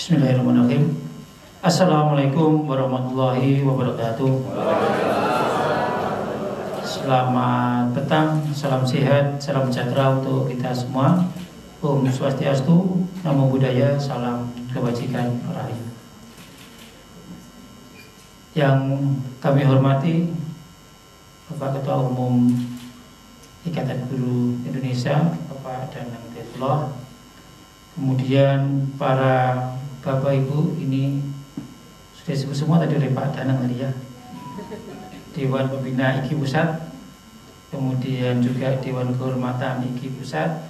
Bismillahirrahmanirrahim. Assalamualaikum warahmatullahi wabarakatuh. Selamat petang, salam sehat, salam sejahtera untuk kita semua. Om Swastiastu, Namo Buddhaya, salam kebajikan rahayu. Yang kami hormati Bapak Ketua Umum Ikatan Guru Indonesia, Bapak Danang Tetullah, kemudian para Bapak Ibu, ini sudah disebut semua tadi oleh Pak Danang tadi ya, Dewan Pembina IKI Pusat, kemudian juga Dewan Kehormatan IKI Pusat,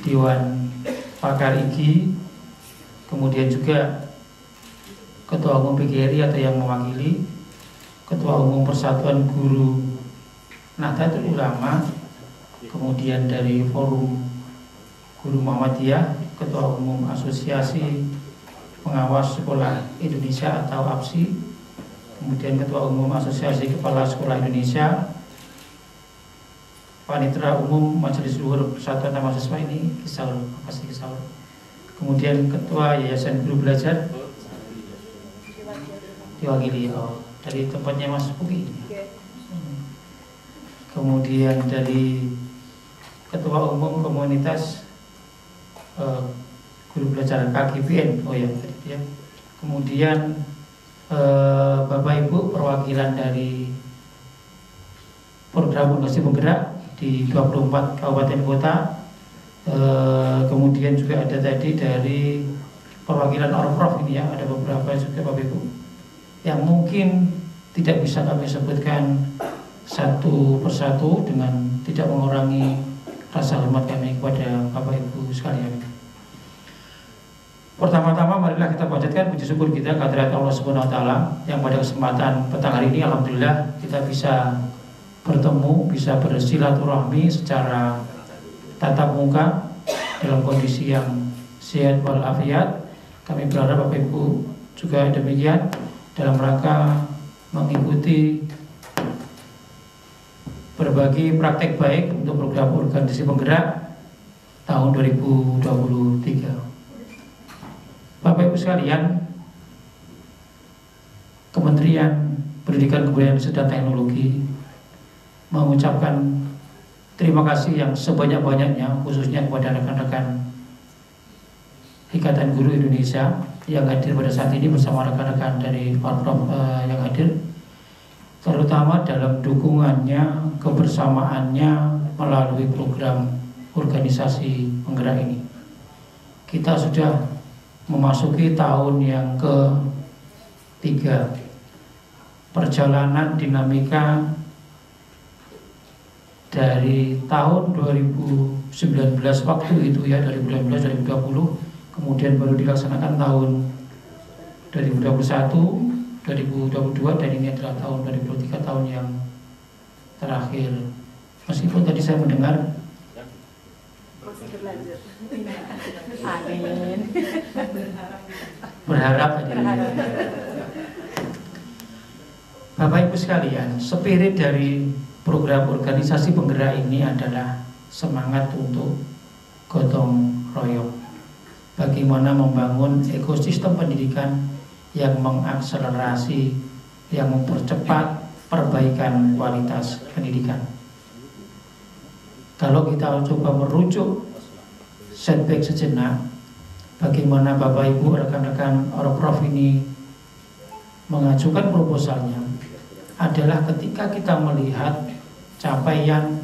Dewan Pakar IKI, kemudian juga Ketua Umum PGRI atau yang mewakili, Ketua Umum Persatuan Guru Nahdlatul Ulama, kemudian dari Forum Guru Muhammadiyah, Ketua Umum Asosiasi Pengawas Sekolah Indonesia atau APSI, kemudian Ketua Umum Asosiasi Kepala Sekolah Indonesia, Panitera Umum Majelis Luhur Persatuan Mahasiswa ini Kisaur, makasih Kisaur. Kemudian Ketua Yayasan Guru Belajar diwakili dari tempatnya Mas Puki. Kemudian dari Ketua Umum Komunitas Guru Belajar KGBN, tadi ya. Kemudian Bapak Ibu perwakilan dari program organisasi penggerak di 24 kabupaten kota, kemudian juga ada tadi dari perwakilan Orprof ini ya, ada beberapa juga Bapak Ibu yang mungkin tidak bisa kami sebutkan satu persatu dengan tidak mengurangi rasa hormat kami kepada Bapak Ibu sekalian. Pertama-tama marilah kita panjatkan puji syukur kita kehadirat Allah Subhanahu wa taala yang pada kesempatan petang hari ini alhamdulillah kita bisa bertemu, bisa bersilaturahmi secara tatap muka dalam kondisi yang sehat walafiat. Kami berharap Bapak Ibu juga demikian dalam rangka mengikuti berbagi praktek baik untuk program organisasi penggerak tahun 2023. Bapak Ibu sekalian, Kementerian Pendidikan, Kebudayaan dan Teknologi mengucapkan terima kasih yang sebanyak-banyaknya khususnya kepada rekan-rekan Ikatan Guru Indonesia yang hadir pada saat ini bersama rekan-rekan dari Orprof yang hadir, terutama dalam dukungannya, kebersamaannya melalui program organisasi penggerak ini. Kita sudah memasuki tahun yang ke-3 perjalanan dinamika dari tahun 2019 waktu itu ya, 2019 2020, kemudian baru dilaksanakan tahun 2021 2022 dan ini adalah tahun 2023, tahun yang terakhir. Meskipun tadi saya mendengar masih berlanjut. Amin. Berharap tadi. Bapak Ibu sekalian, spirit dari program organisasi penggerak ini adalah semangat untuk gotong royong. Bagaimana membangun ekosistem pendidikan yang mengakselerasi, yang mempercepat perbaikan kualitas pendidikan. Kalau kita coba merujuk setback sejenak, bagaimana Bapak Ibu rekan-rekan Orprof ini mengajukan proposalnya adalah ketika kita melihat capaian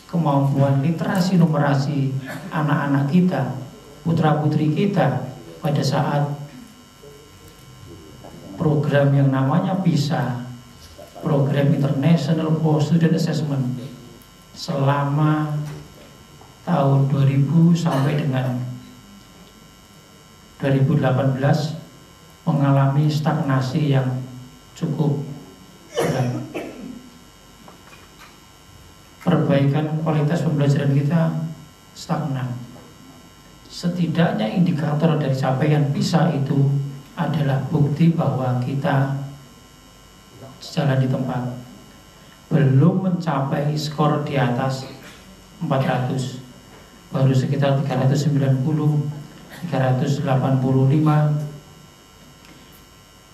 kemampuan literasi numerasi anak-anak kita, putra-putri kita pada saat program yang namanya PISA, program International for Student Assessment, selama tahun 2000 sampai dengan 2018 mengalami stagnasi yang cukup berat. Perbaikan kualitas pembelajaran kita stagnan. Setidaknya indikator dari capaian PISA itu adalah bukti bahwa kita jalan di tempat, belum mencapai skor di atas 400, baru sekitar 390, 385.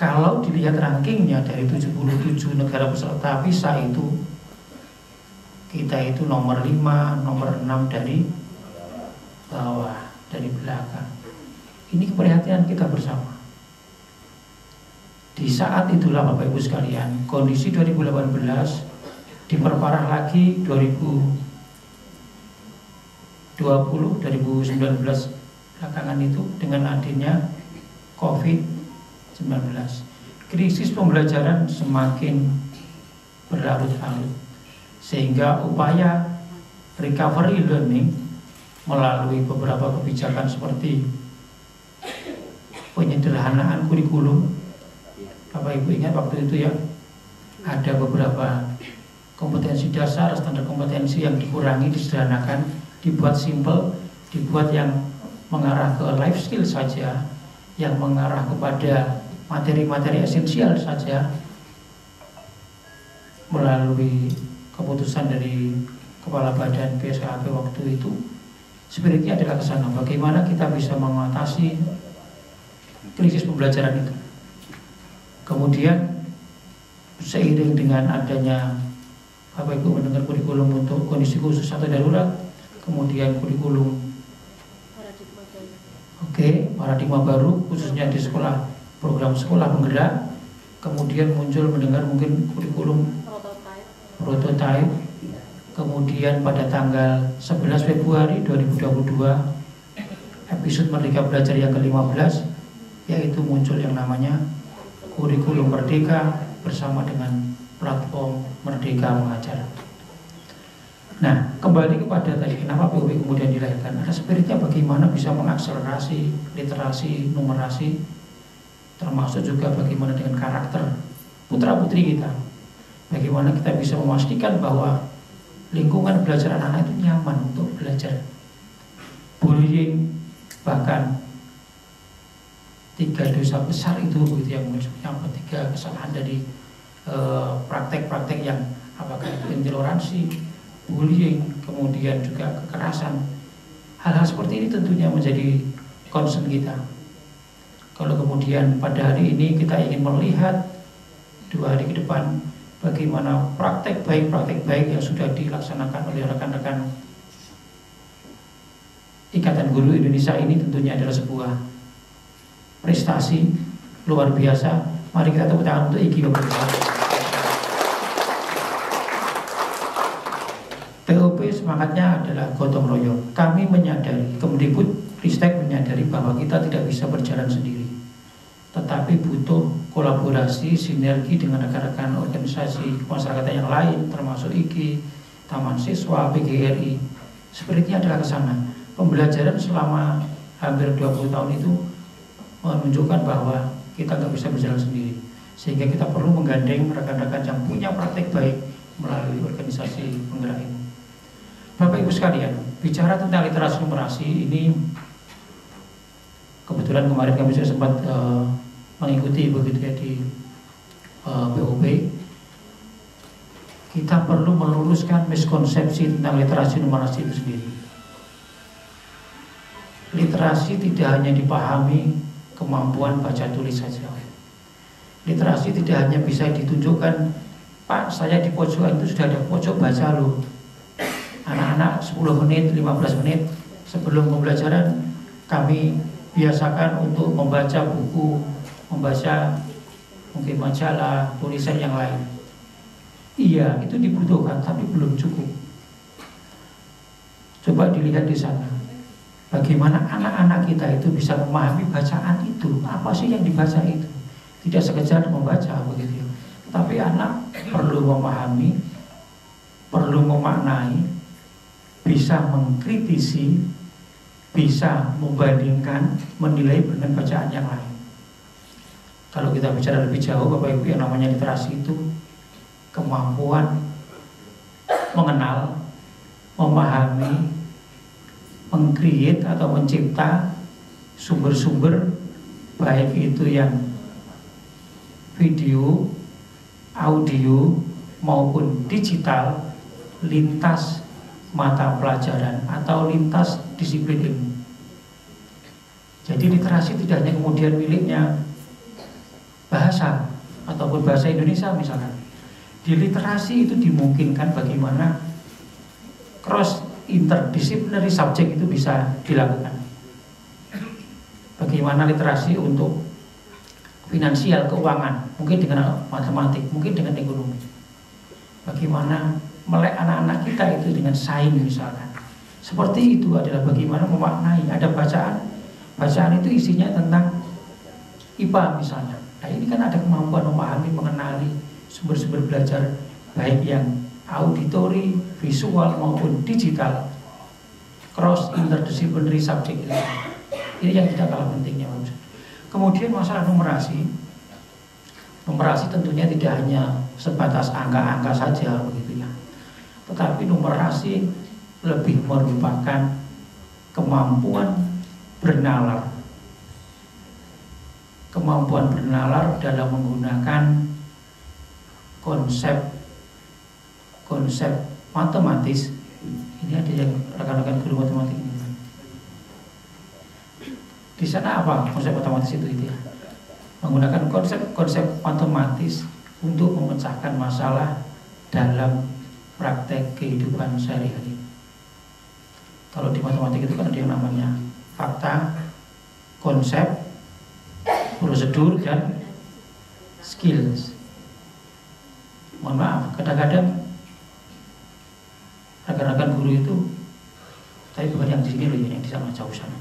Kalau dilihat rankingnya dari 77 negara peserta PISA itu, kita itu nomor 5, nomor 6 dari bawah, dari belakang. Ini keprihatinan kita bersama. Di saat itulah Bapak Ibu sekalian, kondisi 2018 diperparah lagi 2020, 2019 belakangan itu dengan adanya COVID-19. Krisis pembelajaran semakin berlarut-larut, sehingga upaya recovery learning melalui beberapa kebijakan seperti penyederhanaan kurikulum. Bapak Ibu ingat waktu itu ya, ada beberapa kompetensi dasar, standar kompetensi yang dikurangi, disederhanakan, dibuat simple, dibuat yang mengarah ke life skill saja, yang mengarah kepada materi-materi esensial saja. Melalui keputusan dari Kepala Badan PSKP waktu itu, spiritnya adalah ke sana, bagaimana kita bisa mengatasi krisis pembelajaran itu. Kemudian seiring dengan adanya Bapak Ibu mendengar kurikulum untuk kondisi khusus atau darurat, kemudian kurikulum paradigma baru khususnya di sekolah, program sekolah penggerak, kemudian muncul mendengar mungkin kurikulum prototype. Kemudian pada tanggal 11 Februari 2022 episode Merdeka Belajar yang ke-15, yaitu muncul yang namanya kurikulum Merdeka bersama dengan platform Merdeka Mengajar. Nah, kembali kepada tadi, kenapa POP kemudian dilahirkan? Ada spiritnya bagaimana bisa mengakselerasi literasi, numerasi, termasuk juga bagaimana dengan karakter putra-putri kita. Bagaimana kita bisa memastikan bahwa lingkungan belajar anak-anak itu nyaman untuk belajar. Bullying, bahkan 3 dosa besar itu begitu yang muncul, yang 3 kesalahan dari praktek-praktek yang apakah itu intoleransi, bullying, kemudian juga kekerasan. Hal-hal seperti ini tentunya menjadi concern kita. Kalau kemudian pada hari ini kita ingin melihat 2 hari ke depan bagaimana praktek baik yang sudah dilaksanakan oleh rekan-rekan Ikatan Guru Indonesia ini, tentunya adalah sebuah prestasi luar biasa. Mari kita tepuk tangan untuk IGI Bapak Ibu. POP semangatnya adalah gotong royong. Kami menyadari, Kemdikbud Ristek menyadari bahwa kita tidak bisa berjalan sendiri, tetapi butuh kolaborasi, sinergi dengan rekan-rekan organisasi kemasyarakatan yang lain, termasuk IGI, Taman Siswa, PGRI. Spiritnya adalah ke sana. Pembelajaran selama hampir 20 tahun itu menunjukkan bahwa kita nggak bisa berjalan sendiri, sehingga kita perlu menggandeng rekan-rekan yang punya praktek baik melalui organisasi penggerak ini. Bapak Ibu sekalian, bicara tentang literasi numerasi ini, kebetulan kemarin kami juga sempat mengikuti begitu ya di POP. Kita perlu meluruskan miskonsepsi tentang literasi numerasi itu sendiri. Literasi tidak hanya dipahami kemampuan baca tulis saja. Literasi tidak hanya bisa ditunjukkan, Pak, saya di pojokan itu sudah ada pojok baca loh. Anak-anak 10 menit, 15 menit sebelum pembelajaran kami biasakan untuk membaca buku, membaca mungkin majalah, tulisan yang lain. Iya, itu dibutuhkan, tapi belum cukup. Coba dilihat di sana, bagaimana anak-anak kita itu bisa memahami bacaan itu. Apa sih yang dibaca itu? Tidak sekedar membaca begitu, tapi anak perlu memahami, perlu memaknai, bisa mengkritisi, bisa membandingkan, menilai dengan bacaan yang lain. Kalau kita bicara lebih jauh, Bapak Ibu, yang namanya literasi itu kemampuan mengenal, memahami, meng-create atau mencipta sumber-sumber, baik itu yang video, audio maupun digital, lintas mata pelajaran atau lintas disiplin ilmu. Jadi literasi tidak hanya kemudian miliknya bahasa ataupun bahasa Indonesia misalkan. Di literasi itu dimungkinkan bagaimana cross interdisciplinary subject itu bisa dilakukan. Bagaimana literasi untuk finansial, keuangan, mungkin dengan matematik, mungkin dengan ekonomi. Bagaimana melek anak-anak kita itu dengan sains misalkan. Seperti itu adalah bagaimana memaknai. Ada bacaan itu isinya tentang IPA misalnya. Nah ini kan ada kemampuan memahami, mengenali sumber-sumber belajar baik yang auditori, visual maupun digital, cross interdisciplinary subject ini. Ini yang tidak kalah pentingnya. Kemudian masalah numerasi. Numerasi tentunya tidak hanya sebatas angka-angka saja begitu ya. Tetapi numerasi lebih merupakan kemampuan bernalar. Kemampuan bernalar dalam menggunakan konsep matematis. Ini ada yang rekan-rekan guru matematik ini. Di sana apa konsep matematis itu ya? Menggunakan konsep matematis untuk memecahkan masalah dalam praktek kehidupan sehari-hari. Kalau di matematik itu kan ada yang namanya fakta, konsep, prosedur, dan skills. Mohon maaf, kadang-kadang rekan-rekan guru itu, tapi bukan yang di sini loh, yang di sana jauh sana.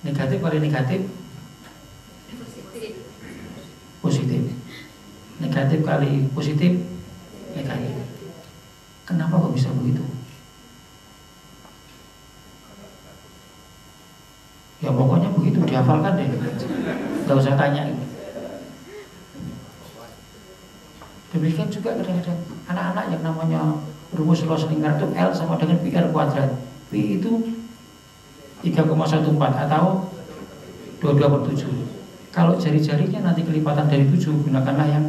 Negatif kali negatif, positif. Negatif kali positif, negatif. Kenapa kok bisa begitu? Ya pokoknya begitu, dihafalkan deh. Gak usah tanya. Demikian juga kadang-kadang anak-anak yang namanya rumus Los lingkaran itu L sama dengan PR kuadrat. P itu 3,14 atau 22/7. Kalau jari-jarinya nanti kelipatan dari 7, gunakanlah yang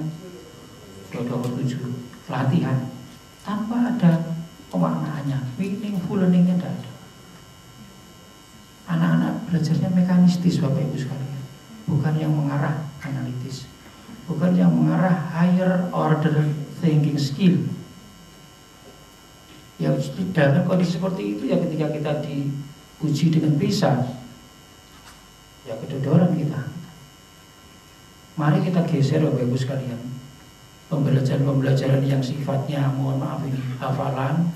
22/7. Latihan tanpa ada pemaknaannya, meaningful learningnya tidak ada. Anak-anak belajarnya mekanistis Bapak Ibu sekalian, bukan yang mengarah analitis, bukan yang mengarah higher order thinking skill. Ya dalam kondisi seperti itu ya ketika kita diuji dengan PISA, ya kedodoran kita. Mari kita geser Bapak Ibu sekalian, pembelajaran yang sifatnya mohon maaf ini hafalan,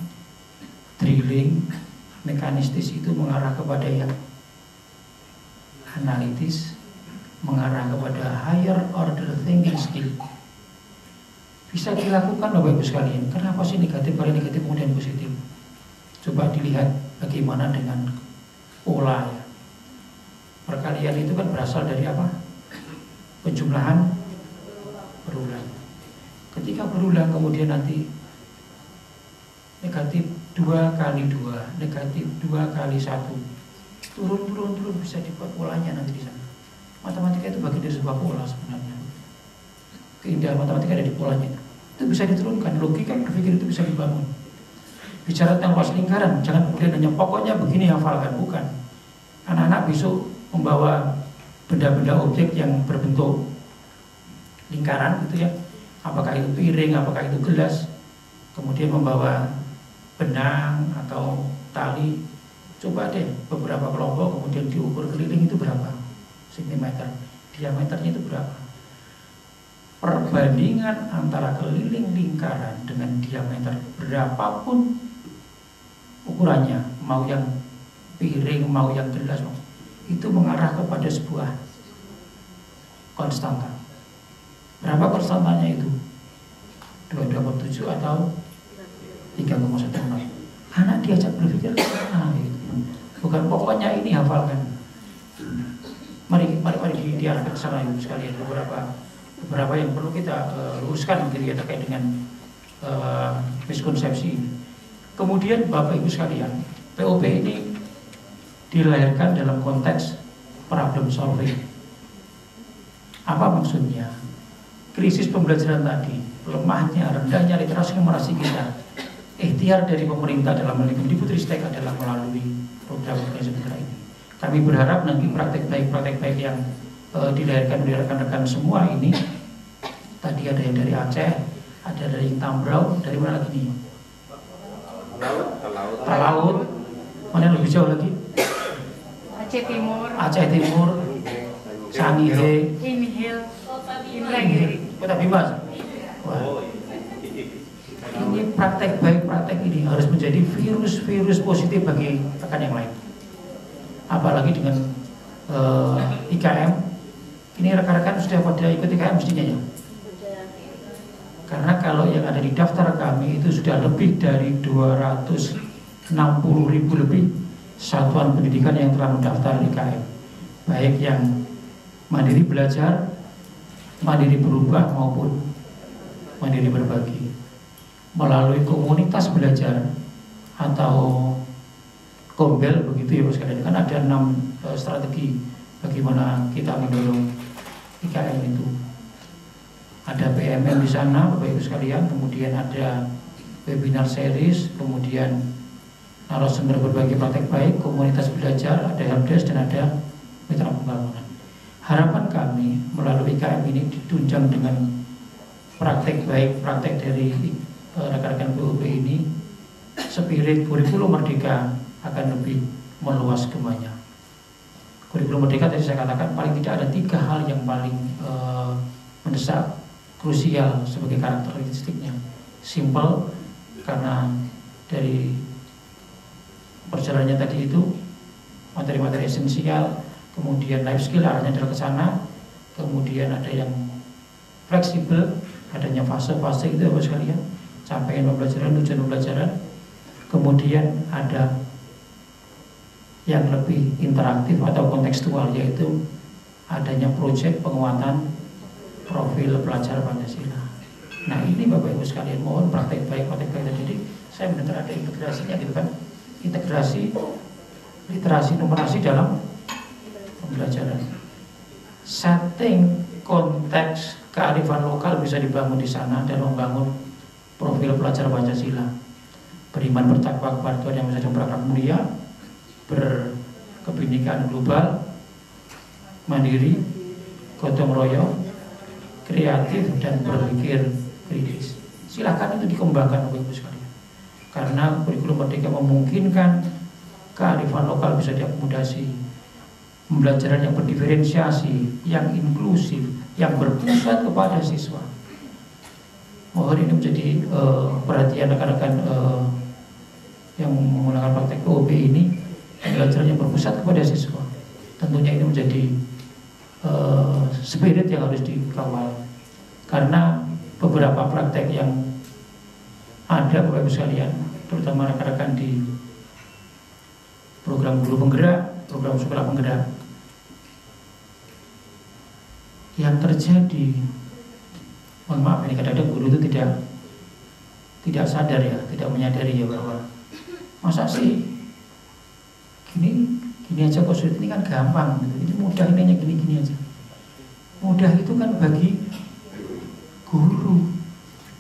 drilling, mekanistis itu mengarah kepada yang analitis, mengarah kepada higher order thinking skill. Bisa dilakukan Bapak Ibu sekalian. Kenapa sih negatif kali negatif kemudian positif? Coba dilihat bagaimana dengan pola ya. Perkalian itu kan berasal dari apa? Penjumlahan berulang. Ketika berulang kemudian nanti negatif 2 kali 2, negatif 2 kali 1, turun bisa dibuat polanya nanti di sana. Matematika itu bagian dari sebuah pola sebenarnya. Keindahan matematika ada di polanya itu bisa diturunkan, logika berpikir itu bisa dibangun. Bicara tentang luas lingkaran, jangan kemudian hanya pokoknya begini hafalkan, bukan. Anak-anak besok membawa benda-benda objek yang berbentuk lingkaran gitu ya, apakah itu piring, apakah itu gelas, kemudian membawa benang atau tali. Coba deh beberapa kelompok kemudian diukur keliling itu berapa sentimeter, diameternya itu berapa. Perbandingan antara keliling lingkaran dengan diameter berapapun ukurannya, mau yang piring, mau yang gelas, itu mengarah kepada sebuah konstanta. Berapa konstantanya itu? 22/7 atau 3,14. Anak diajak berpikir gitu. Bukan pokoknya ini hafalkan. Mari diarahkan ke sana Ibu sekalian. Beberapa yang perlu kita luruskan gitu ya terkait dengan miskonsepsi ini. Kemudian Bapak Ibu sekalian, POP ini dilahirkan dalam konteks problem solving. Apa maksudnya? Krisis pembelajaran tadi, lemahnya, rendahnya literasi numerasi kita. Ikhtiar dari pemerintah dalam Mendikbudristek adalah melalui program kerja sebentar ini. Kami berharap nanti praktek baik yang dilahirkan oleh rekan-rekan semua ini, tadi ada yang dari Aceh, ada dari Tambrau, dari mana lagi nih? Talaut, mana yang lebih jauh lagi? Aceh Timur, Sangihe, Inhil, Kota Bima. Wah. Ini praktek baik, praktek ini harus menjadi virus positif bagi rekan yang lain. Apalagi dengan IKM, ini rekan-rekan sudah pada ikut IKM mestinya ya. Karena kalau yang ada di daftar kami itu sudah lebih dari 260.000 lebih satuan pendidikan yang telah mendaftar IKM, baik yang mandiri belajar, mandiri berubah maupun mandiri berbagi melalui komunitas belajar atau Kombel begitu ya Bos sekalian. Kan ada 6 strategi bagaimana kita mendorong IKM itu. Ada PMM di sana Bapak Ibu sekalian, kemudian ada webinar series, kemudian narasumber berbagi praktek baik, komunitas belajar, ada helpdesk dan ada mitra pembangunan. Harapan kami melalui IKM ini ditunjang dengan praktek baik, praktek dari rekan-rekan PUB ini, spirit kurikulum merdeka akan lebih meluas kemanya. Kurikulum merdeka tadi saya katakan paling tidak ada 3 hal yang paling mendesak, krusial sebagai karakteristiknya. Simple karena dari perjalanannya tadi itu materi-materi esensial, kemudian life skill arahnya adalah ke sana, kemudian ada yang fleksibel, adanya fase-fase itu Bapak sekalian, capaian pembelajaran, tujuan pembelajaran, kemudian ada yang lebih interaktif atau kontekstual, yaitu adanya proyek penguatan profil pelajar Pancasila. Nah ini Bapak Ibu sekalian, mohon praktek baik. Jadi saya mendengar ada integrasinya gitu kan, integrasi literasi numerasi dalam pembelajaran. Setting konteks kearifan lokal bisa dibangun di sana dan membangun profil pelajar Pancasila. Beriman, bertakwa kepada Tuhan yang Maha Esa, berakhlak mulia, berkebinekaan global, mandiri, gotong royong, kreatif dan berpikir kritis. Silakan itu dikembangkan Bapak Ibu sekalian. Karena kurikulum merdeka memungkinkan kearifan lokal bisa diakomodasi, pembelajaran yang berdiferensiasi, yang inklusif, yang berpusat kepada siswa. Mohon ini menjadi perhatian rekan-rekan yang menggunakan praktek POB ini, pembelajaran yang berpusat kepada siswa. Tentunya ini menjadi spirit yang harus dikawal. Karena beberapa praktek yang ada Bapak Ibu sekalian, terutama rekan-rekan di program guru penggerak, program sekolah penggerak, yang terjadi, mohon maaf ini kadang-kadang guru itu tidak sadar ya, tidak menyadari ya bahwa masa sih gini aja kok sulit, ini kan gampang gitu. Ini mudah, ini hanya gini aja. Mudah itu kan bagi guru,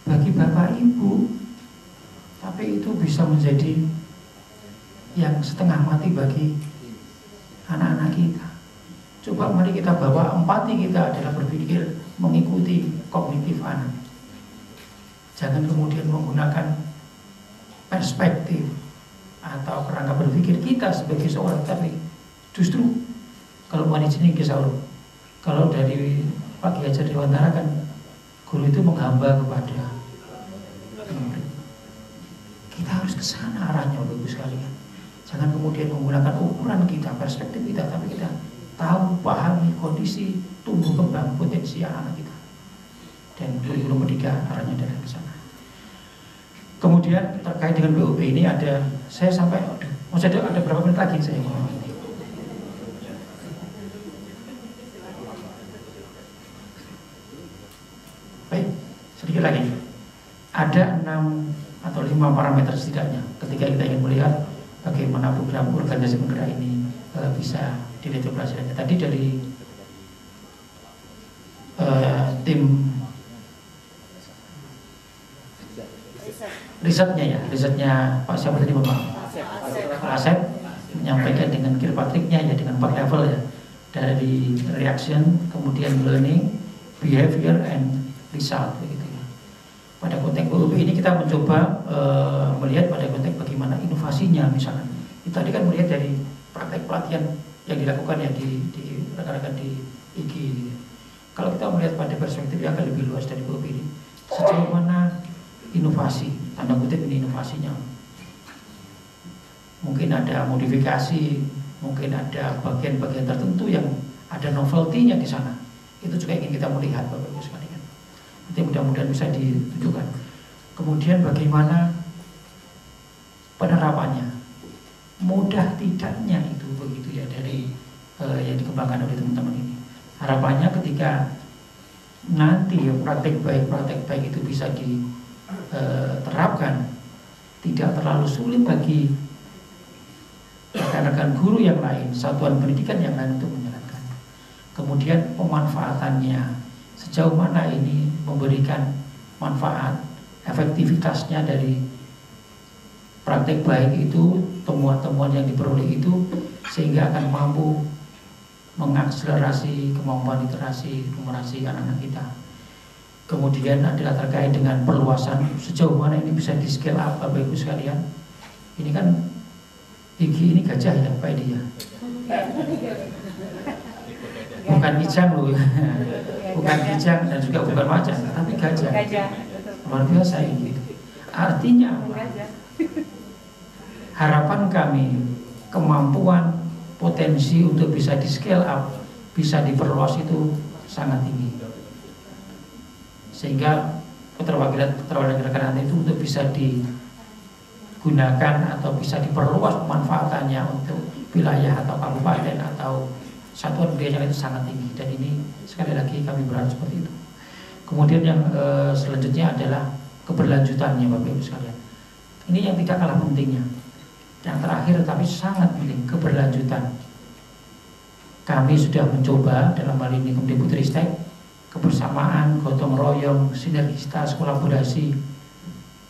bagi bapak ibu, tapi itu bisa menjadi yang setengah mati bagi anak-anak kita. Coba mari kita bawa empati kita adalah berpikir mengikuti kognitif anak. Jangan kemudian menggunakan perspektif atau kerangka berpikir kita sebagai seorang, tapi justru kalau mau dijenis kalau dari Pak Kiai Hajar Dewantara kan guru itu menghamba kepada murid. Kita harus ke sana arahnya Bapak Ibu sekalian. Jangan kemudian menggunakan ukuran kita, perspektif kita, tapi kita tahu, pahami kondisi tumbuh kembang potensi anak kita. Dan kurikulum merdeka arahnya adalah ke sana. Kemudian terkait dengan PUB ini ada, saya sampai, masih ada berapa menit lagi saya mau ini. Baik, sedikit lagi. Ada 6 atau 5 parameter setidaknya ketika kita ingin melihat bagaimana program organisasi penggerak ini bisa dilihat pelajarannya. Tadi dari tim risetnya Pak siapa tadi Pak Asep menyampaikan dengan Kirkpatricknya ya, dengan 4 level ya, dari reaction, kemudian learning, behavior, and result begitu ya. Pada konteks BOP ini kita mencoba melihat pada konteks bagaimana inovasinya misalnya. Itu tadi kan melihat dari praktek pelatihan yang dilakukan ya di rekan-rekan di IG. Kalau kita melihat pada perspektif yang agak lebih luas dari BOP ini, sejauh mana inovasi, tanda kutip ini inovasinya. Mungkin ada modifikasi, mungkin ada bagian-bagian tertentu yang ada novelty-nya di sana. Itu juga ingin kita melihat Bapak Ibu sekalian. Nanti mudah-mudahan bisa ditunjukkan. Kemudian bagaimana penerapannya, mudah tidaknya itu begitu ya dari yang dikembangkan oleh teman-teman ini. Harapannya ketika nanti ya praktek baik itu bisa diterapkan, tidak terlalu sulit bagi rekan-rekan guru yang lain, satuan pendidikan yang lain untuk menjalankan. Kemudian pemanfaatannya, sejauh mana ini memberikan manfaat, efektivitasnya dari praktek baik itu, temuan-temuan yang diperoleh itu, sehingga akan mampu mengakselerasi kemampuan literasi, numerasi anak-anak kita. Kemudian adalah terkait dengan perluasan, sejauh mana ini bisa di scale up Bapak Ibu sekalian. Ini kan gigi ini gajah ya Pak Edi ya, bukan kijang loh, bukan kijang dan juga bukan macan, tapi gajah. Luar biasa ini. Artinya apa? Harapan kami, kemampuan, potensi untuk bisa di scale up, bisa diperluas itu sangat tinggi. Sehingga keterwakilan rekan-rekan itu untuk bisa digunakan atau bisa diperluas pemanfaatannya untuk wilayah atau kabupaten atau satuan pendidikan itu sangat tinggi. Dan ini sekali lagi kami berharap seperti itu. Kemudian yang selanjutnya adalah keberlanjutannya Bapak Ibu sekalian. Ini yang tidak kalah pentingnya. Yang terakhir tapi sangat penting, keberlanjutan. Kami sudah mencoba dalam hal ini Kemdikbudristek, kebersamaan, gotong royong, sinergitas, kolaborasi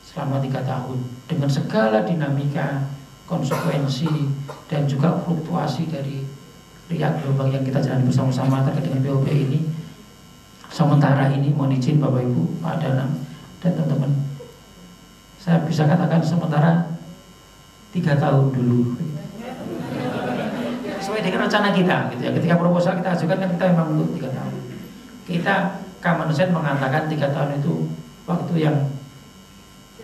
selama 3 tahun dengan segala dinamika, konsekuensi dan juga fluktuasi dari riak gelombang yang kita jalani bersama-sama terkait dengan BOP ini. Sementara ini mohon izin Bapak Ibu, Pak Danang dan teman-teman, saya bisa katakan sementara 3 tahun dulu sesuai dengan rencana kita gitu ya. Ketika proposal kita ajukan kan kita memang untuk 3 tahun. Kita Kemensen mengatakan 3 tahun itu waktu yang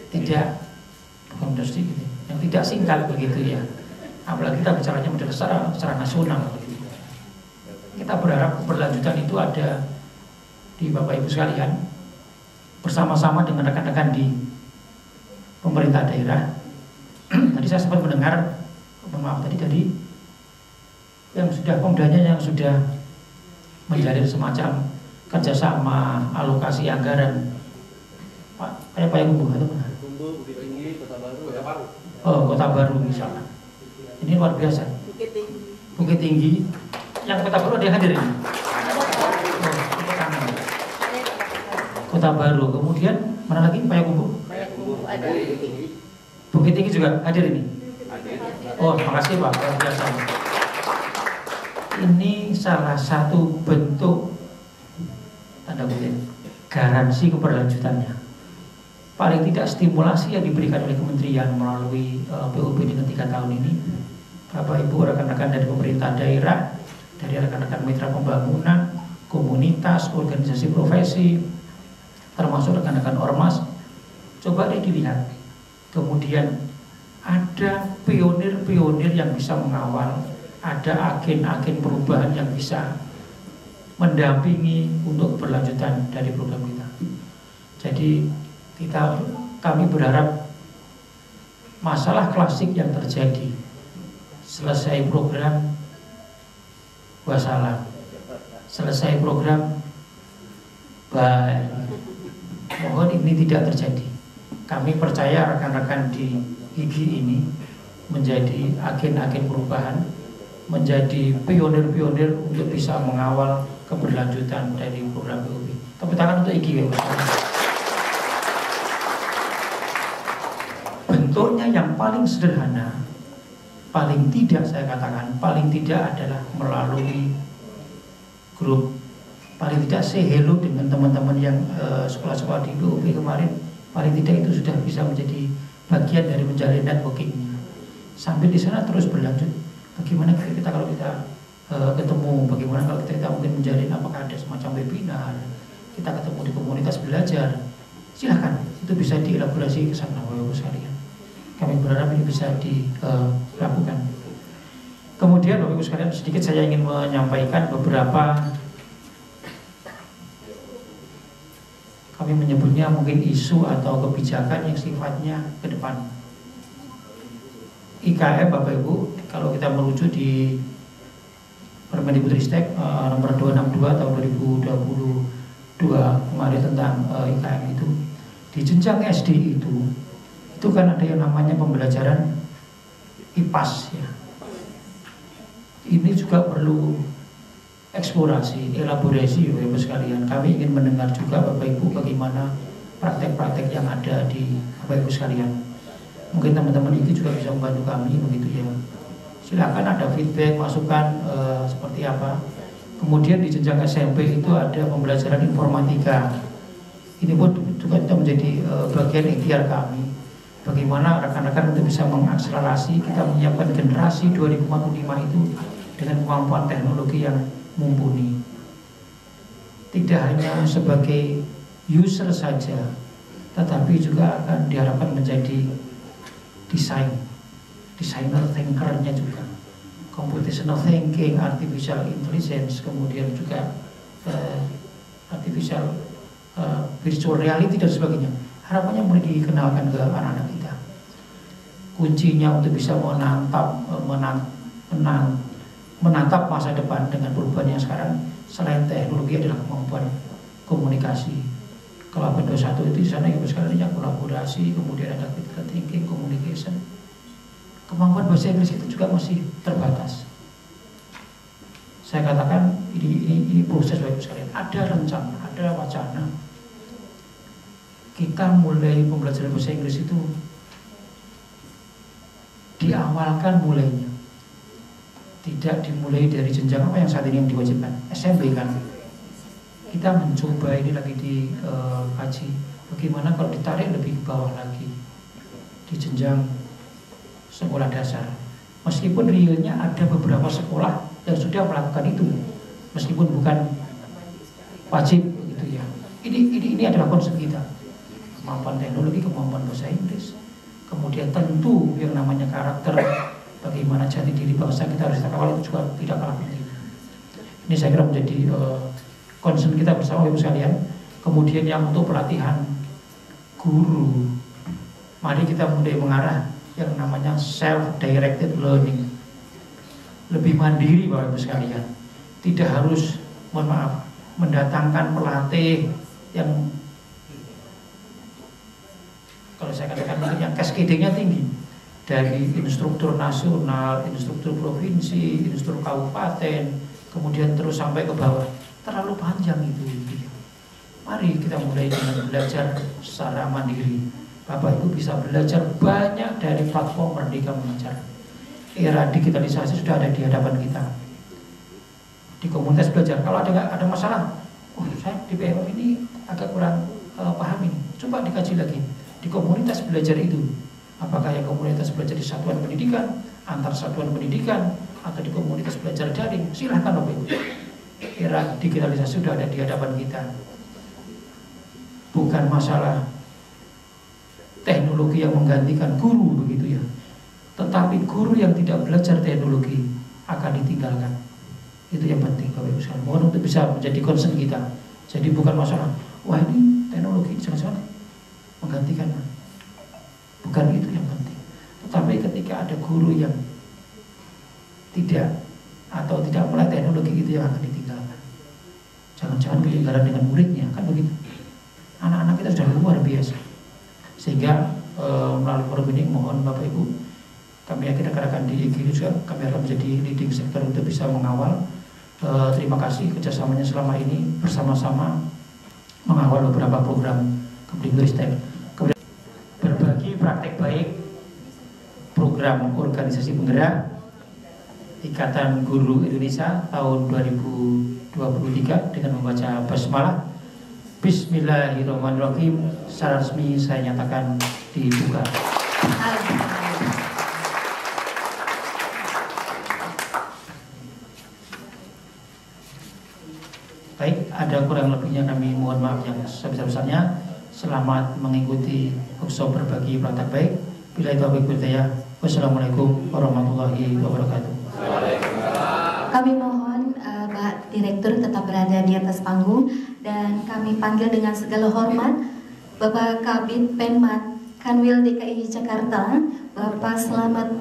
tidak, bukan sedikit gitu, yang tidak singkat begitu ya. Apalagi kita bicaranya model secara nasional begitu. Kita berharap keberlanjutan itu ada di Bapak Ibu sekalian bersama-sama dengan rekan-rekan di pemerintah daerah. Tadi saya sempat mendengar, maaf tadi dari yang sudah pemdanya yang sudah menjalin semacam kerjasama alokasi anggaran. Pak Yakumbu atau mana? Bukit Tinggi, Kota Baru, ya Baru. Oh, Kota Baru misalnya. Ini luar biasa. Bukit Tinggi. Yang Kota Baru ada yang hadir ini. Kota Baru. Kemudian mana lagi Pak Yakumbu? Ada. Bukit Tinggi juga hadir ini. Oh, makasih Pak, luar biasa. Ini salah satu bentuk tanda kutip garansi keberlanjutannya. Paling tidak stimulasi yang diberikan oleh kementerian melalui BOP dengan 3 tahun ini, Bapak Ibu rekan-rekan dari pemerintah daerah, dari rekan-rekan mitra pembangunan, komunitas, organisasi profesi, termasuk rekan-rekan ormas, coba deh dilihat. Kemudian ada pionir-pionir yang bisa mengawal, ada agen-agen perubahan yang bisa mendampingi untuk keberlanjutan dari program kita. Jadi kami berharap masalah klasik yang terjadi, selesai program wassalam, selesai program bye, mohon ini tidak terjadi. Kami percaya rekan-rekan di IG ini menjadi agen-agen perubahan, menjadi pionir-pionir untuk bisa mengawal keberlanjutan dari program BOP. Tepuk tangan untuk IG ya. Bentuknya yang paling sederhana paling tidak saya katakan, paling tidak adalah melalui grup, paling tidak say hello dengan teman-teman yang sekolah-sekolah di BUP kemarin, paling tidak itu sudah bisa menjadi bagian dari menjalin networkingnya. Sambil di sana terus berlanjut, bagaimana kita kalau kita ketemu, bagaimana kalau kita mungkin menjalin, apakah ada semacam webinar, kita ketemu di komunitas belajar, silahkan, itu bisa dielaborasi ke sana Bapak-Ibu sekalian. Kami berharap ini bisa dilakukan. Kemudian Bapak-Ibu sekalian, sedikit saya ingin menyampaikan beberapa, kami menyebutnya mungkin isu atau kebijakan yang sifatnya ke depan. IKM Bapak-Ibu, kalau kita merujuk di Permendikbudristek nomor 262 tahun 2022 kemarin tentang IKM itu, di jenjang SD itu kan ada yang namanya pembelajaran IPAS ya. Ini juga perlu eksplorasi, elaborasi Bapak-Ibu sekalian. Kami ingin mendengar juga Bapak Ibu bagaimana praktek-praktek yang ada di Bapak-Ibu sekalian. Mungkin teman-teman ini juga bisa membantu kami begitu ya. Silakan ada feedback, masukan seperti apa. Kemudian di jenjang SMP itu ada pembelajaran informatika. Ini pun juga menjadi bagian ikhtiar kami. Bagaimana rekan-rekan untuk bisa mengakselerasi, kita menyiapkan generasi 2045 itu dengan kemampuan teknologi yang mumpuni. Tidak hanya sebagai user saja, tetapi juga akan diharapkan menjadi designer thinker-nya juga, computational thinking, artificial intelligence, kemudian juga artificial virtual reality dan sebagainya. Harapannya mulai dikenalkan ke anak-anak kita. Kuncinya untuk bisa menatap masa depan dengan perubahan yang sekarang, selain teknologi adalah kemampuan komunikasi. Kalau Windows 1 itu di sana Ibu sekalian yang kolaborasi, kemudian ada critical thinking, communication. Kemampuan bahasa Inggris itu juga masih terbatas. Saya katakan ini proses Bapak Ibu sekalian. Ada rencana, ada wacana. Kita mulai pembelajaran bahasa Inggris itu diawalkan mulainya. Tidak dimulai dari jenjang apa yang saat ini yang diwajibkan, SMP kan. Kita mencoba ini lagi dikaji. Bagaimana kalau ditarik lebih bawah lagi di jenjang sekolah dasar. Meskipun realnya ada beberapa sekolah yang sudah melakukan itu, meskipun bukan wajib gitu ya. Ini adalah konsep kita. Kemampuan teknologi, kemampuan bahasa Inggris, kemudian tentu yang namanya karakter, bagaimana jati diri bangsa kita harus kita kawal, itu juga tidak kalah penting. Ini saya kira menjadi concern kita bersama Ibu sekalian. Kemudian yang untuk pelatihan guru, mari kita mulai mengarah yang namanya self-directed learning. Lebih mandiri Bapak Ibu sekalian. Tidak harus, mohon maaf, mendatangkan pelatih yang, kalau saya katakan mungkin yang cascading-nya tinggi, dari instruktur nasional, instruktur provinsi, instruktur kabupaten, kemudian terus sampai ke bawah. Terlalu panjang itu. Mari kita mulai dengan belajar secara mandiri. Bapak Ibu bisa belajar banyak dari platform Merdeka Mengajar. Era digitalisasi sudah ada di hadapan kita. Di komunitas belajar, kalau ada masalah, saya di PMM ini agak kurang paham ini, coba dikaji lagi. Di komunitas belajar itu, apakah yang komunitas belajar di satuan pendidikan, antar satuan pendidikan, atau di komunitas belajar daring, silahkan Bapak Ibu. Era digitalisasi sudah ada di hadapan kita. Bukan masalah teknologi yang menggantikan guru begitu ya, tetapi guru yang tidak belajar teknologi akan ditinggalkan. Itu yang penting Bapak Ibu sekalian. Mohon untuk bisa menjadi concern kita. Jadi bukan masalah, wah ini teknologi jangan-jangan menggantikan. Bukan itu yang penting. Tetapi ketika ada guru yang tidak atau tidak mulai teknologi, itu yang akan ditinggalkan. Jangan-jangan ketinggalan dengan muridnya, kan begitu. Anak-anak kita sudah luar biasa. Sehingga melalui forum ini mohon Bapak Ibu, kami yakin rekan-rekan di IGI juga kami akan menjadi leading sector untuk bisa mengawal. Terima kasih kerjasamanya selama ini bersama-sama mengawal beberapa program Kemdikbudristek. Berbagi praktek baik, program program organisasi penggerak Ikatan Guru Indonesia tahun 2023 dengan membaca basmalah. Bismillahirrahmanirrahim. Secara resmi saya nyatakan dibuka. Baik, ada kurang lebihnya kami mohon maaf yang sebesar-besarnya. Selamat mengikuti workshop berbagi praktek baik. Bila itu aku hidayah. Wassalamualaikum warahmatullahi wabarakatuh. Kami mohon Pak Direktur tetap berada di atas panggung dan kami panggil dengan segala hormat Bapak Kabid Penmat Kanwil DKI Jakarta, Bapak Selamat